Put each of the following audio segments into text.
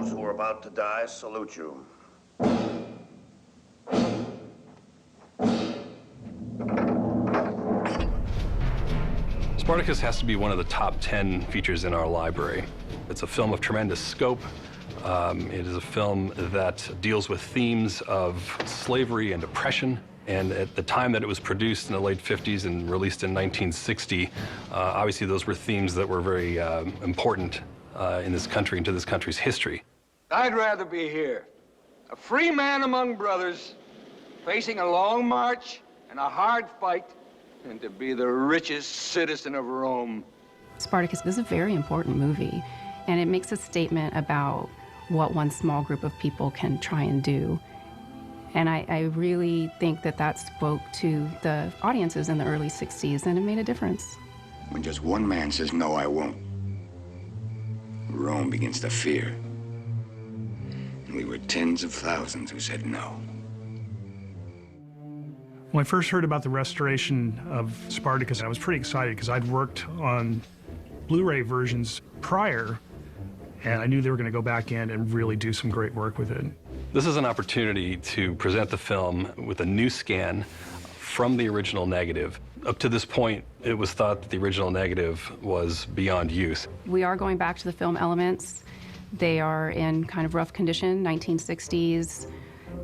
those who are about to die salute you. Spartacus has to be one of the top 10 features in our library. It's a film of tremendous scope. It is a film that deals with themes of slavery and oppression. And at the time that it was produced in the late 50s and released in 1960, obviously those were themes that were very important in this country and to this country's history. I'd rather be here, a free man among brothers, facing a long march and a hard fight, than to be the richest citizen of Rome. Spartacus is a very important movie, and it makes a statement about what one small group of people can try and do. And I really think that that spoke to the audiences in the early 60s, and it made a difference. When just one man says, no, I won't, Rome begins to fear. And we were tens of thousands who said no. When I first heard about the restoration of Spartacus, I was pretty excited because I'd worked on Blu-ray versions prior, and I knew they were going to go back in and really do some great work with it. This is an opportunity to present the film with a new scan from the original negative. Up to this point, it was thought that the original negative was beyond use. We are going back to the film elements. They are in kind of rough condition, 1960s.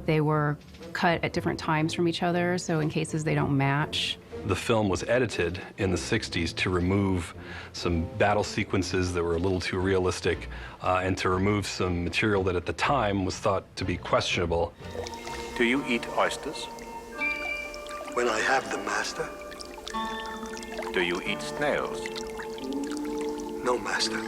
They were cut at different times from each other, so in cases they don't match. The film was edited in the 60s to remove some battle sequences that were a little too realistic and to remove some material that at the time was thought to be questionable. Do you eat oysters? When I have them, master. Do you eat snails? No, master.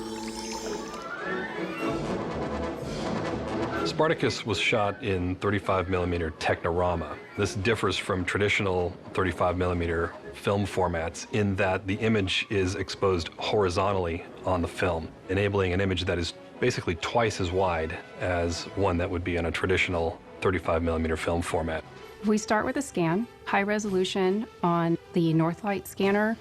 Spartacus was shot in 35mm Technorama. This differs from traditional 35mm film formats in that the image is exposed horizontally on the film, enabling an image that is basically twice as wide as one that would be in a traditional 35mm film format. We start with a scan, high resolution on the Northlight scanner.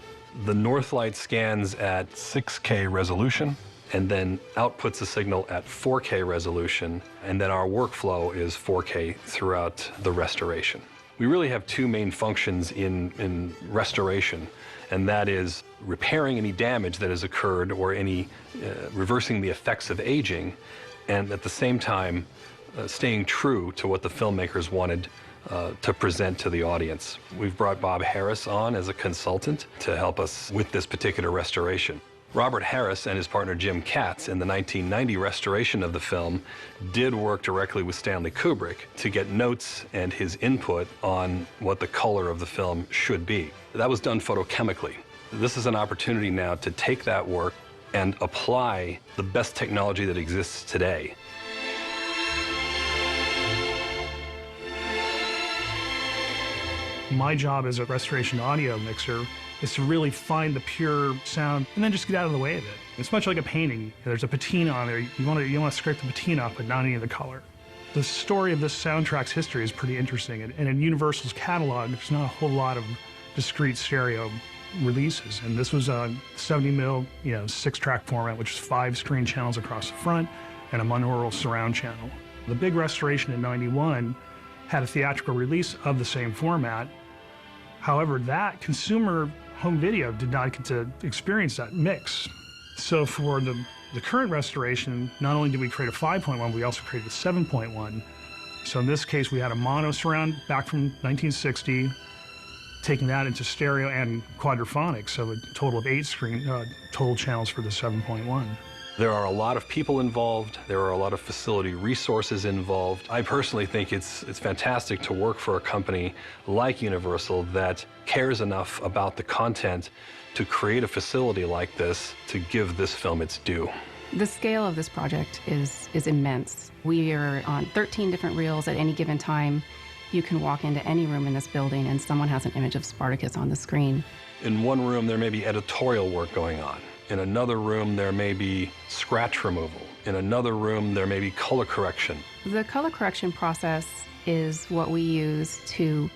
The Northlight scans at 6K resolution and then outputs a signal at 4K resolution, and then our workflow is 4K throughout the restoration. We really have two main functions in restoration, and that is repairing any damage that has occurred or any reversing the effects of aging, and at the same time staying true to what the filmmakers wanted to present to the audience. We've brought Bob Harris on as a consultant to help us with this particular restoration. Robert Harris and his partner Jim Katz in the 1990 restoration of the film did work directly with Stanley Kubrick to get notes and his input on what the color of the film should be. That was done photochemically. This is an opportunity now to take that work and apply the best technology that exists today. My job as a restoration audio mixer is to really find the pure sound and then just get out of the way of it. It's much like a painting. There's a patina on there. You want to scrape the patina off, but not any of the color. The story of this soundtrack's history is pretty interesting. And in Universal's catalog, there's not a whole lot of discrete stereo releases. And this was a 70mm, 6-track format, which is 5 screen channels across the front and a monaural surround channel. The big restoration in '91 had a theatrical release of the same format. However, that consumer home video did not get to experience that mix. So for the current restoration, not only did we create a 5.1, we also created a 7.1. So in this case, we had a mono surround back from 1960, taking that into stereo and quadraphonic, so a total of 8 total channels for the 7.1. There are a lot of people involved. There are a lot of facility resources involved. I personally think it's fantastic to work for a company like Universal that cares enough about the content to create a facility like this to give this film its due. The scale of this project is immense. We are on 13 different reels at any given time. You can walk into any room in this building and someone has an image of Spartacus on the screen. In one room, there may be editorial work going on. In another room, there may be scratch removal. In another room, there may be color correction. The color correction process is what we use to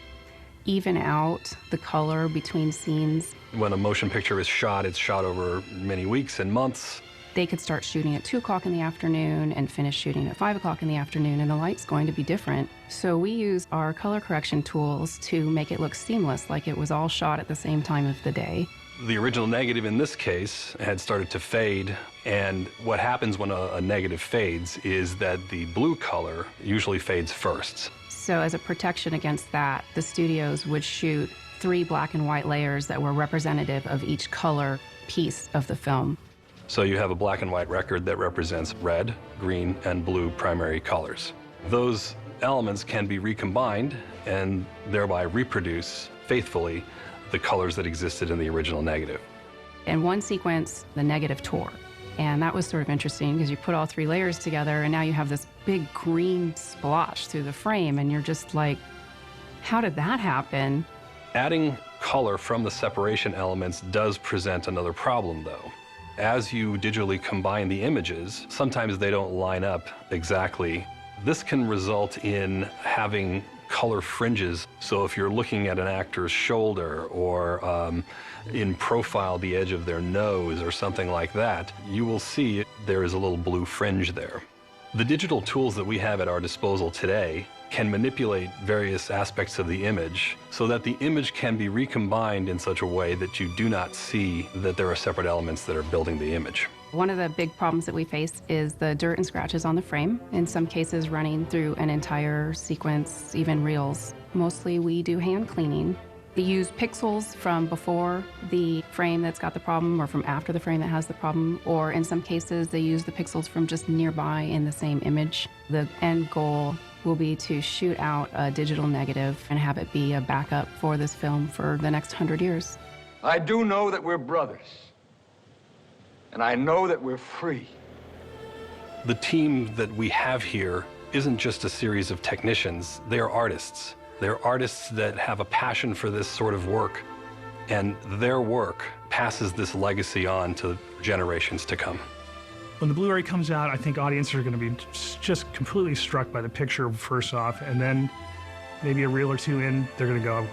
even out the color between scenes. When a motion picture is shot, it's shot over many weeks and months. They could start shooting at 2 o'clock in the afternoon and finish shooting at 5 o'clock in the afternoon, and the light's going to be different. So we use our color correction tools to make it look seamless, like it was all shot at the same time of the day. The original negative in this case had started to fade, and what happens when a negative fades is that the blue color usually fades first. So as a protection against that, the studios would shoot 3 black and white layers that were representative of each color piece of the film. So you have a black and white record that represents red, green, and blue primary colors. Those elements can be recombined and thereby reproduce faithfully the colors that existed in the original negative. In one sequence, the negative tore. And that was sort of interesting because you put all 3 layers together and now you have this big green splotch through the frame, and you're just like, how did that happen? Adding color from the separation elements does present another problem, though. As you digitally combine the images, sometimes they don't line up exactly. This can result in having color fringes. So if you're looking at an actor's shoulder or in profile the edge of their nose or something like that, you will see there is a little blue fringe there. The digital tools that we have at our disposal today can manipulate various aspects of the image so that the image can be recombined in such a way that you do not see that there are separate elements that are building the image. One of the big problems that we face is the dirt and scratches on the frame, in some cases running through an entire sequence, even reels. Mostly we do hand cleaning. We use pixels from before the frame that's got the problem or from after the frame that has the problem, or in some cases they use the pixels from just nearby in the same image. The end goal will be to shoot out a digital negative and have it be a backup for this film for the next 100 years. I do know that we're brothers. And I know that we're free. The team that we have here isn't just a series of technicians, they are artists. They're artists that have a passion for this sort of work, and their work passes this legacy on to generations to come. When the Blu-ray comes out, I think audiences are going to be just completely struck by the picture first off, and then maybe a reel or 2 in, they're going to go,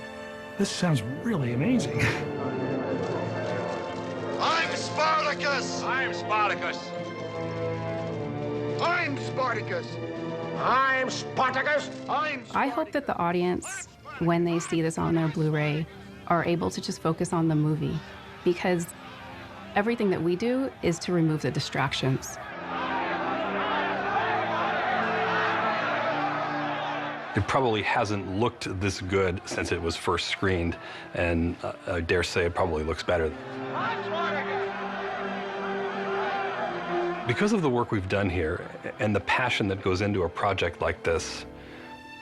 this sounds really amazing. I'm Spartacus! I'm Spartacus. I'm Spartacus! I'm Spartacus. I hope that the audience, when they see this on their Blu-ray, are able to just focus on the movie, because everything that we do is to remove the distractions. It probably hasn't looked this good since it was first screened, and I dare say it probably looks better. Because of the work we've done here and the passion that goes into a project like this,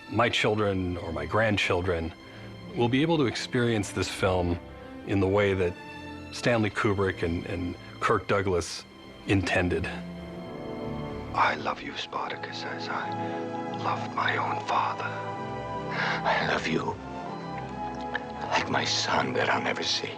my children or my grandchildren will be able to experience this film in the way that Stanley Kubrick and Kirk Douglas intended. I love you, Spartacus, as I loved my own father. I love you like my son that I'll never see.